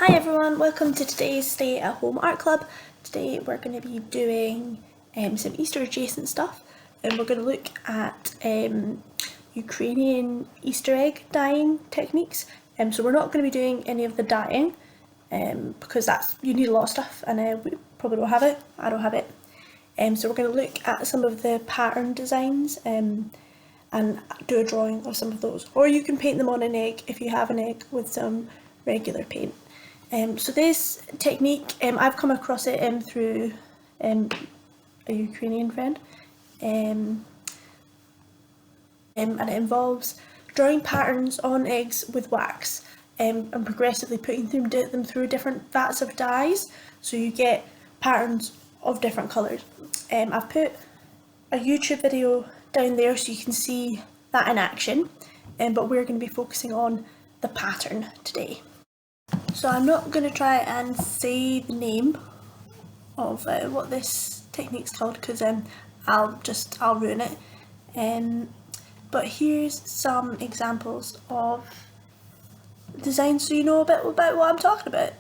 Hi everyone, welcome to today's Stay at Home Art Club. Today we're going to be doing some Easter adjacent stuff, and we're going to look at Ukrainian Easter egg dyeing techniques. So we're not going to be doing any of the dyeing because you need a lot of stuff, and we probably don't have it. I don't have it. So we're going to look at some of the pattern designs and do a drawing of some of those. Or you can paint them on an egg if you have an egg with some regular paint. So this technique, I've come across it through a Ukrainian friend, and it involves drawing patterns on eggs with wax and progressively putting them through different vats of dyes, so you get patterns of different colours. I've put a YouTube video down there so you can see that in action, but we're going to be focusing on the pattern today. So I'm not going to try and say the name of what this technique's called because I'll ruin it. But here's some examples of designs so you know a bit about what I'm talking about.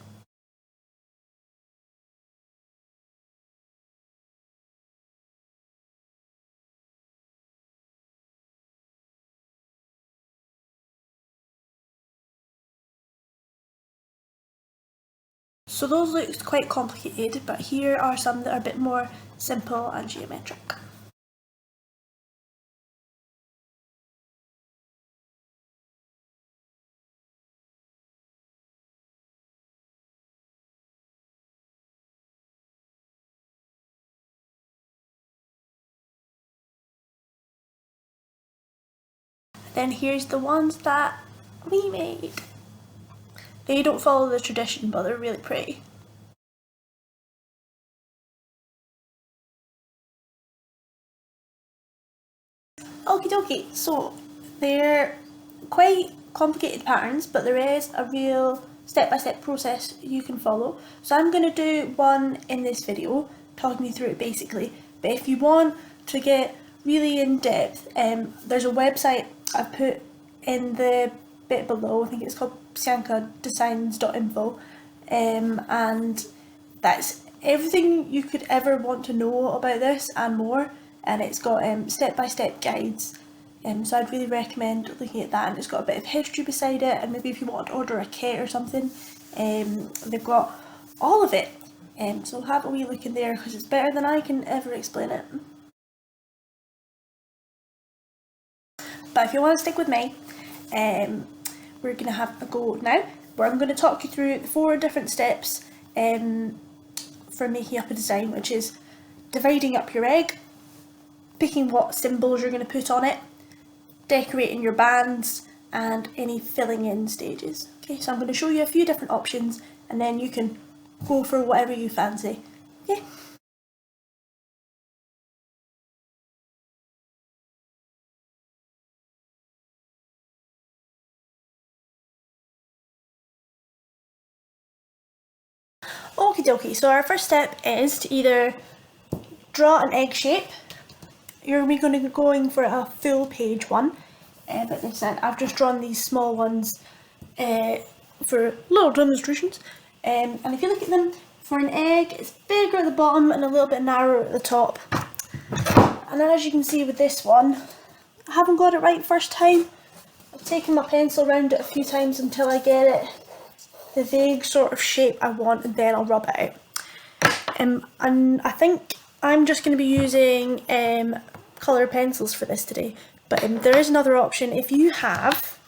So those look quite complicated, but here are some that are a bit more simple and geometric. Then here's the ones that we made. They don't follow the tradition, but they're really pretty. Okie dokie, so they're quite complicated patterns, but there is a real step-by-step process you can follow. So I'm going to do one in this video, talking you through it basically, but if you want to get really in depth, there's a website I've put in the bit below. I think it's called psiankadesigns.info, and that's everything you could ever want to know about this and more, and it's got step-by-step guides, so I'd really recommend looking at that, and it's got a bit of history beside it, and maybe if you want to order a kit or something, they've got all of it, so have a wee look in there because it's better than I can ever explain it. But if you want to stick with me, we're going to have a go now, where I'm going to talk you through the 4 different steps for making up a design, which is dividing up your egg, picking what symbols you're going to put on it, decorating your bands, and any filling in stages. Okay, so I'm going to show you a few different options and then you can go for whatever you fancy. Okay. Okie dokie, so our first step is to either draw an egg shape. We're going to be going for a full page one, but instead I've just drawn these small ones for little demonstrations. And if you look at them, for an egg, it's bigger at the bottom and a little bit narrower at the top. And then as you can see with this one, I haven't got it right first time. I've taken my pencil around it a few times until I get it the vague sort of shape I want, and then I'll rub it out. And I think I'm just going to be using colour pencils for this today, but there is another option. If you have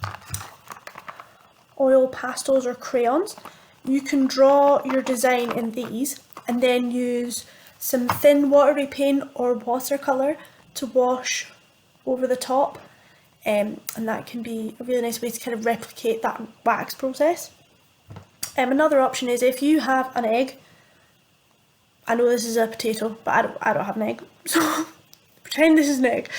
oil pastels or crayons, you can draw your design in these and then use some thin watery paint or watercolour to wash over the top, and that can be a really nice way to kind of replicate that wax process. Another option is if you have an egg. I know this is a potato, but I don't have an egg, so pretend this is an egg.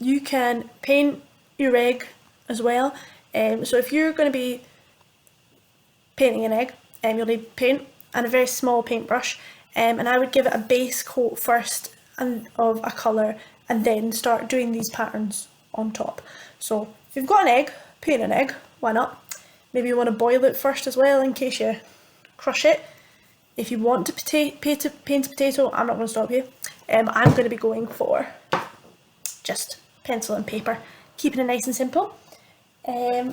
You can paint your egg as well. So if you're going to be painting an egg, you'll need paint and a very small paintbrush, and I would give it a base coat first of a colour and then start doing these patterns on top. So if you've got an egg, paint an egg, why not? maybe you want to boil it first as well in case you crush it. If you want to paint a potato, I'm not going to stop you. I'm going to be going for just pencil and paper, keeping it nice and simple.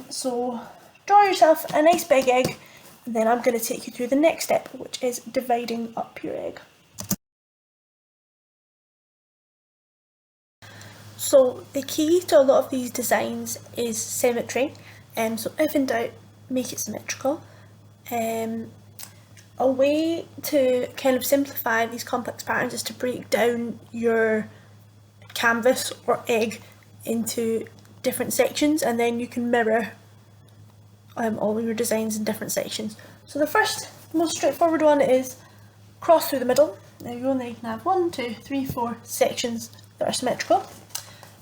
So draw yourself a nice big egg, and then I'm going to take you through the next step, which is dividing up your egg. So the key to a lot of these designs is symmetry, so if in doubt, make it symmetrical. A way to kind of simplify these complex patterns is to break down your canvas or egg into different sections, and then you can mirror all of your designs in different sections. So the first, most straightforward one is cross through the middle. Now you only can have 1, 2, 3, 4 sections that are symmetrical.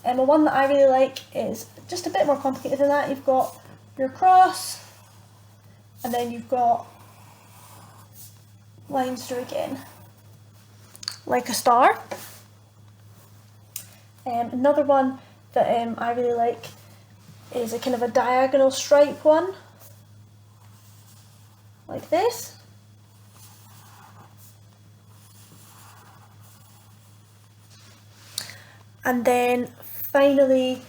And the one that I really like is just a bit more complicated than that. You've got your cross, and then you've got lines through again, like a star. Another one that I really like is a kind of a diagonal stripe one, like this. And then finally,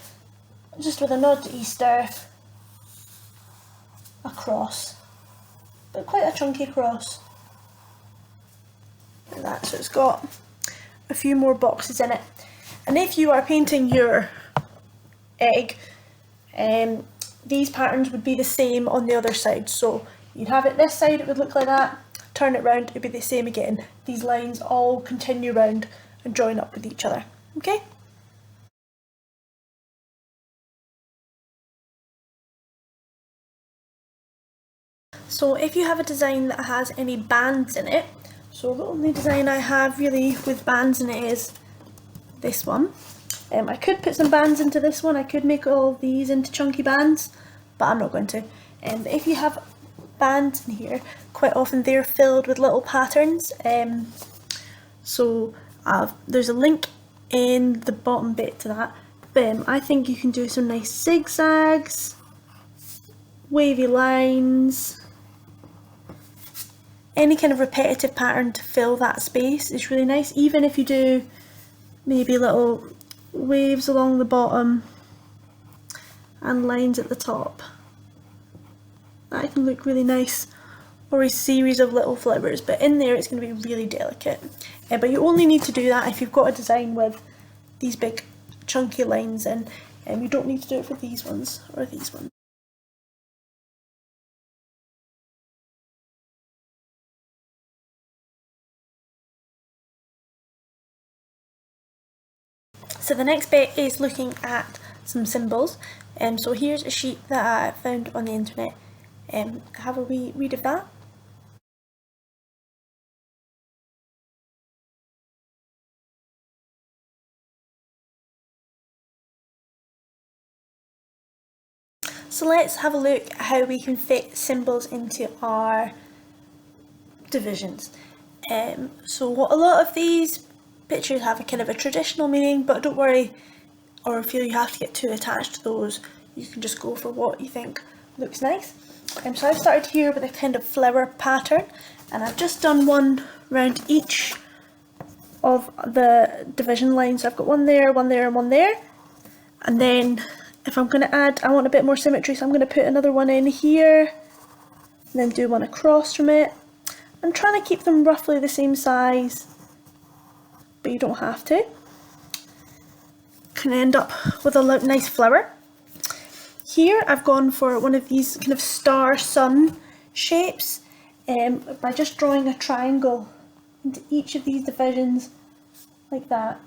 just with a nod to Easter, a cross, but quite a chunky cross, like that. So it's got a few more boxes in it. And if you are painting your egg, these patterns would be the same on the other side. So you'd have it this side, it would look like that, turn it round, it'd be the same again. These lines all continue round and join up with each other, okay? So if you have a design that has any bands in it, so the only design I have really with bands in it is this one. I could put some bands into this one, I could make all of these into chunky bands, but I'm not going to. If you have bands in here, quite often they're filled with little patterns. So there's a link in the bottom bit to that. But I think you can do some nice zigzags, wavy lines, any kind of repetitive pattern to fill that space is really nice. Even if you do maybe little waves along the bottom and lines at the top, that can look really nice. Or a series of little flowers, but in there it's going to be really delicate. But you only need to do that if you've got a design with these big chunky lines in, and you don't need to do it for these ones or these ones. So the next bit is looking at some symbols. So here's a sheet that I found on the internet. Have a wee read of that. So let's have a look at how we can fit symbols into our divisions. So a lot of these pictures have a kind of a traditional meaning, but don't worry or feel you have to get too attached to those. You can just go for what you think looks nice. So I've started here with a kind of flower pattern, and I've just done one around each of the division lines. So I've got one there, and one there. And then if I'm going to add, I want a bit more symmetry, so I'm going to put another one in here, and then do one across from it. I'm trying to keep them roughly the same size, but you don't have to. Can end up with a nice flower. Here I've gone for one of these kind of star sun shapes by just drawing a triangle into each of these divisions like that.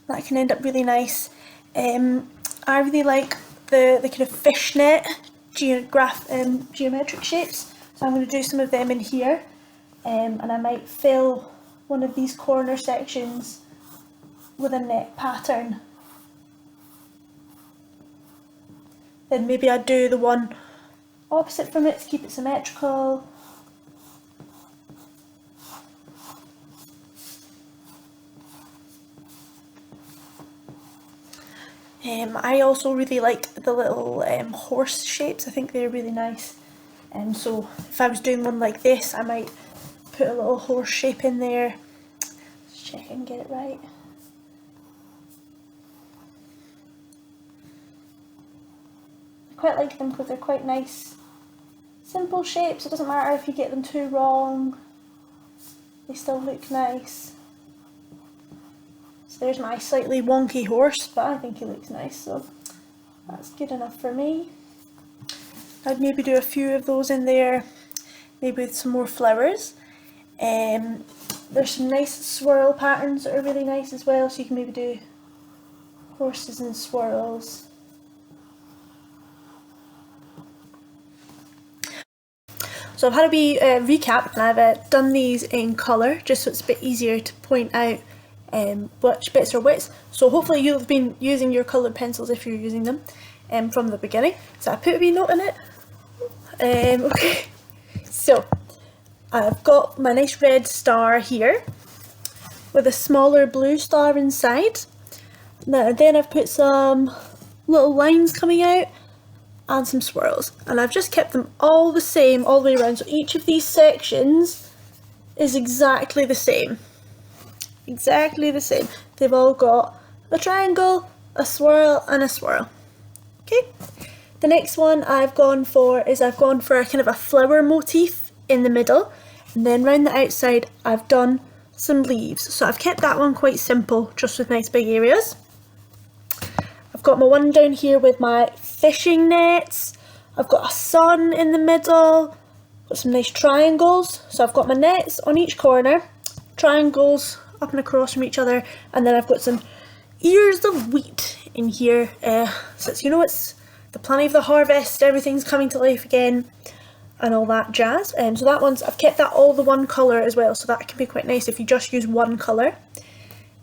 That can end up really nice. I really like the kind of fishnet geometric shapes, so I'm going to do some of them in here, and I might fill one of these corner sections with a net pattern. Then maybe I'd do the one opposite from it to keep it symmetrical. I also really like the little horse shapes. I think they're really nice. So if I was doing one like this, I might put a little horse shape in there. Let's check and get it right. I quite like them because they're quite nice, simple shapes. It doesn't matter if you get them too wrong, they still look nice. So there's my slightly wonky horse, but I think he looks nice, so that's good enough for me. I'd maybe do a few of those in there, maybe with some more flowers. There's some nice swirl patterns that are really nice as well, so you can maybe do horses and swirls. So I've had a wee recap, and I've done these in colour just so it's a bit easier to point out which bits are which. So hopefully you'll have been using your coloured pencils if you're using them from the beginning. So I put a wee note in it. Okay, so I've got my nice red star here with a smaller blue star inside. Now then I've put some little lines coming out and some swirls, and I've just kept them all the same all the way around, so each of these sections is exactly the same. Exactly the same. They've all got a triangle, a swirl and a swirl. Okay, the next one I've gone for a kind of a flower motif in the middle, and then round the outside I've done some leaves. So I've kept that one quite simple, just with nice big areas. I've got my one down here with my fishing nets. I've got a sun in the middle, got some nice triangles. So I've got my nets on each corner, triangles up and across from each other, and then I've got some ears of wheat in here. So it's, you know, it's the planting of the harvest, everything's coming to life again and all that jazz. So that one's, I've kept that all the one colour as well, so that can be quite nice if you just use one colour.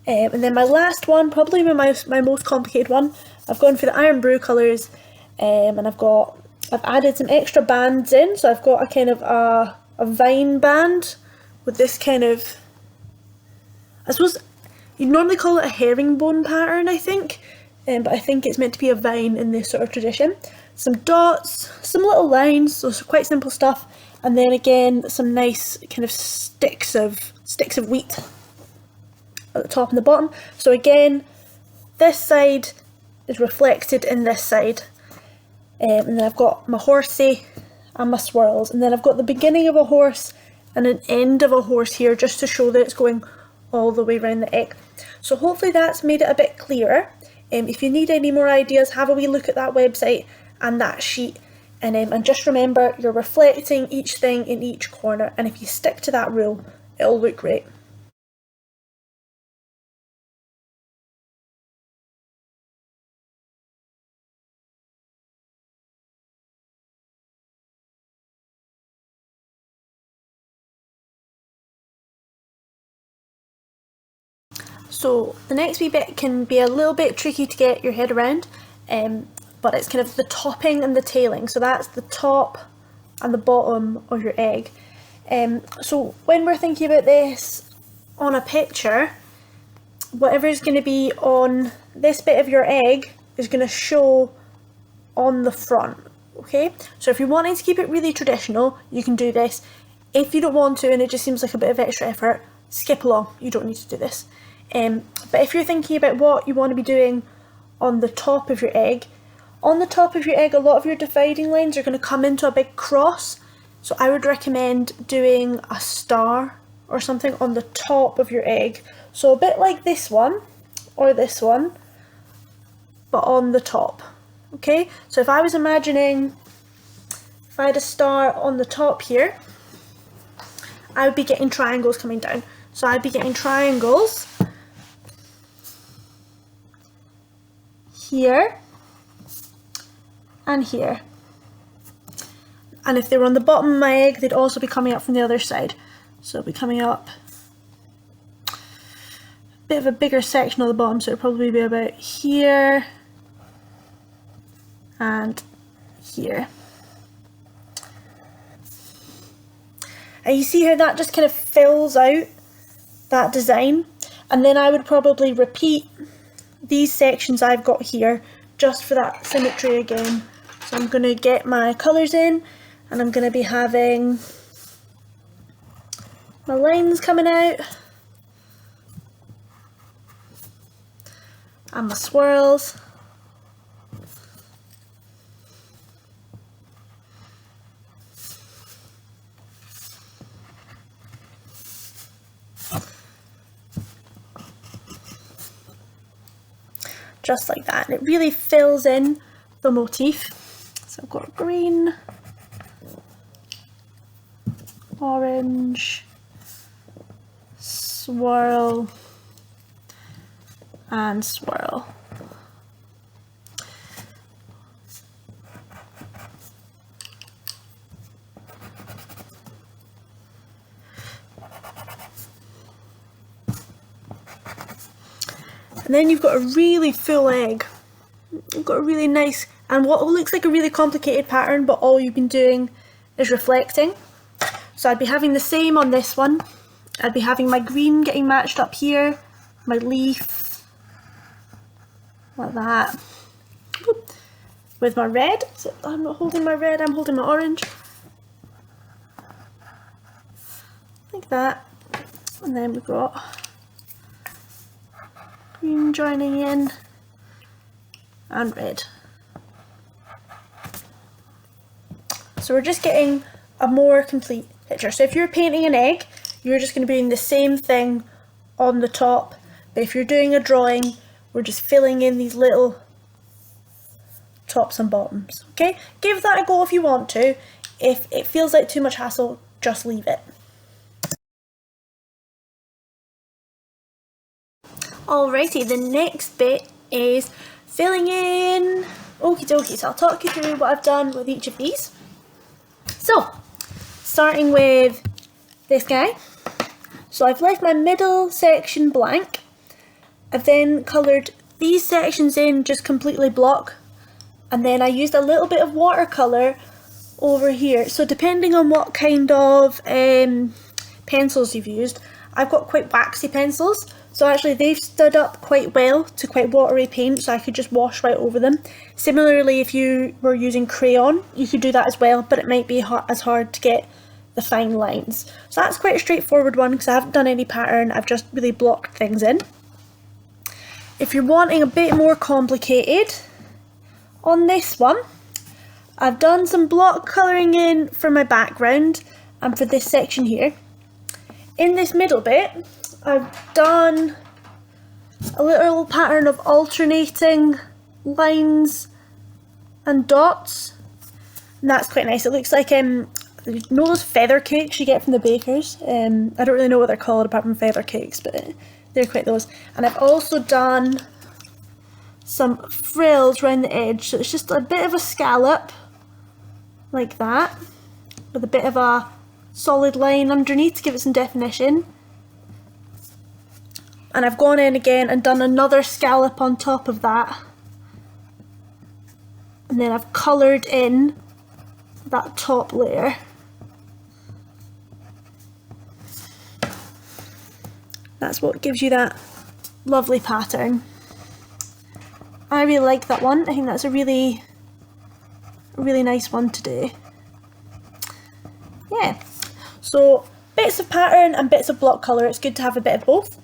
And then my last one, probably my most complicated one, I've gone for the iron brew colours, and I've added some extra bands in. So I've got a kind of a vine band with this kind of, I suppose you'd normally call it a herringbone pattern, I think, but I think it's meant to be a vine in this sort of tradition. Some dots, some little lines, so quite simple stuff, and then again some nice kind of sticks of wheat at the top and the bottom. So again, this side is reflected in this side, and then I've got my horsey and my swirls, and then I've got the beginning of a horse and an end of a horse here, just to show that it's going all the way around the egg. So hopefully that's made it a bit clearer. If you need any more ideas, have a wee look at that website and that sheet, and just remember you're reflecting each thing in each corner, and if you stick to that rule, it'll look great. So the next wee bit can be a little bit tricky to get your head around, but it's kind of the topping and the tailing. So that's the top and the bottom of your egg. So when we're thinking about this on a picture, whatever is going to be on this bit of your egg is going to show on the front. Okay, so if you're wanting to keep it really traditional, you can do this. If you don't want to and it just seems like a bit of extra effort, skip along, you don't need to do this. But if you're thinking about what you want to be doing on the top of your egg, a lot of your dividing lines are going to come into a big cross. So I would recommend doing a star or something on the top of your egg. So a bit like this one or this one, but on the top. Okay, so if I was imagining, if I had a star on the top here, I would be getting triangles coming down. So I'd be getting triangles here and here, and if they were on the bottom of my egg, they'd also be coming up from the other side. So it'll be coming up a bit of a bigger section on the bottom, so it'll probably be about here and here. And you see how that just kind of fills out that design, and then I would probably repeat these sections I've got here just for that symmetry again. So I'm going to get my colours in, and I'm going to be having my lines coming out and my swirls. Just like that, and it really fills in the motif. So I've got green, orange, swirl, and swirl. And then you've got a really full egg. You've got a really nice, and what looks like a really complicated pattern, but all you've been doing is reflecting. So I'd be having the same on this one. I'd be having my green getting matched up here, my leaf, like that, with my red. So I'm not holding my red, I'm holding my orange. Like that. And then we've got green joining in and red. So we're just getting a more complete picture. So if you're painting an egg, you're just going to be doing the same thing on the top, but if you're doing a drawing, we're just filling in these little tops and bottoms. Okay, give that a go if you want to. If it feels like too much hassle, just leave it. Alrighty, the next bit is filling in. Okie dokie, so I'll talk you through what I've done with each of these. So, starting with this guy. So I've left my middle section blank. I've then coloured these sections in just completely block, and then I used a little bit of watercolour over here. So depending on what kind of pencils you've used, I've got quite waxy pencils, so actually they've stood up quite well to quite watery paint, so I could just wash right over them. Similarly, if you were using crayon, you could do that as well, but it might be as hard to get the fine lines. So that's quite a straightforward one because I haven't done any pattern, I've just really blocked things in. If you're wanting a bit more complicated, on this one, I've done some block colouring in for my background and for this section here. In this middle bit, I've done a little pattern of alternating lines and dots, and that's quite nice. It looks like, you know those feather cakes you get from the bakers? I don't really know what they're called apart from feather cakes, but they're quite those. And I've also done some frills around the edge, so it's just a bit of a scallop, like that, with a bit of a solid line underneath to give it some definition. And I've gone in again and done another scallop on top of that, and then I've coloured in that top layer. That's what gives you that lovely pattern. I really like that one. I think that's a really nice one to do. Yeah, so bits of pattern and bits of block colour, it's good to have a bit of both.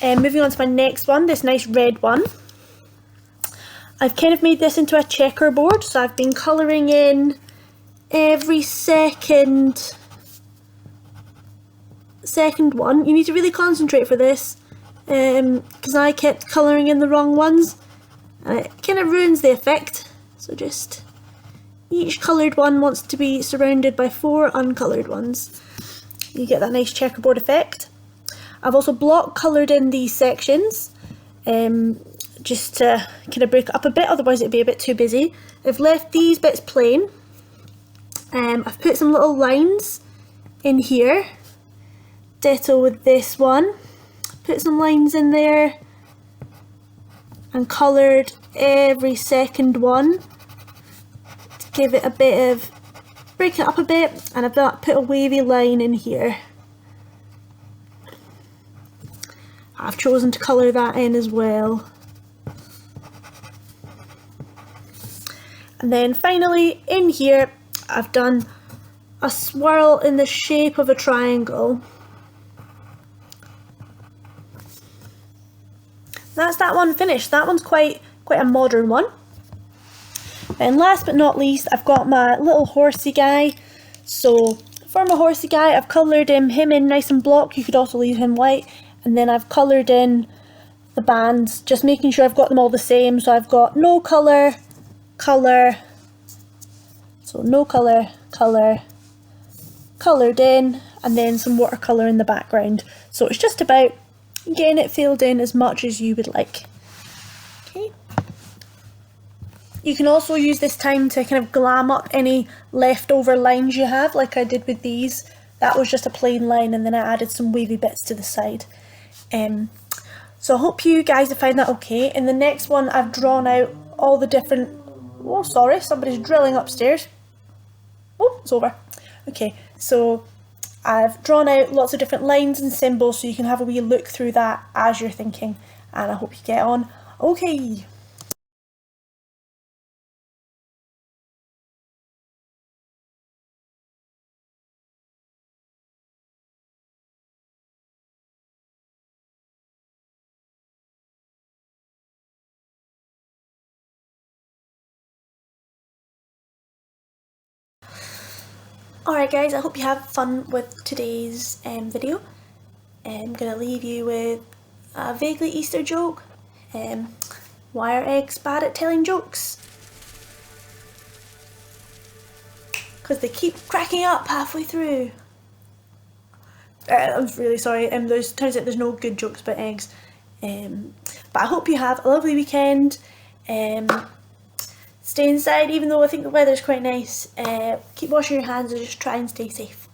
Moving on to my next one, this nice red one. I've kind of made this into a checkerboard, so I've been colouring in every second one. You need to really concentrate for this, because I kept colouring in the wrong ones and it kind of ruins the effect. So just each coloured one wants to be surrounded by 4 uncoloured ones. You get that nice checkerboard effect. I've also block coloured in these sections, just to kind of break it up a bit, otherwise it'd be a bit too busy. I've left these bits plain. I've put some little lines in here. Ditto with this one. Put some lines in there and coloured every second one to give it a bit of, break it up a bit, and I've put a wavy line in here. I've chosen to colour that in as well. And then finally in here I've done a swirl in the shape of a triangle. That's that one finished. That one's quite a modern one. And last but not least, I've got my little horsey guy. So for my horsey guy, I've coloured him in nice and block. You could also leave him white. And then I've coloured in the bands, just making sure I've got them all the same. So I've got no colour, colour, so no colour, colour, coloured in, and then some watercolour in the background. So it's just about getting it filled in as much as you would like. Okay. You can also use this time to kind of glam up any leftover lines you have, like I did with these. That was just a plain line and then I added some wavy bits to the side. So I hope you guys have found that okay. In the next one I've drawn out all the different... Oh sorry, somebody's drilling upstairs. Oh, it's over. Okay, so I've drawn out lots of different lines and symbols so you can have a wee look through that as you're thinking, and I hope you get on okay. Alright guys, I hope you have fun with today's video. I'm going to leave you with a vaguely Easter joke. Why are eggs bad at telling jokes? Because they keep cracking up halfway through. I'm really sorry, turns out there's no good jokes about eggs. But I hope you have a lovely weekend. Stay inside even though I think the weather's quite nice. Keep washing your hands and just try and stay safe.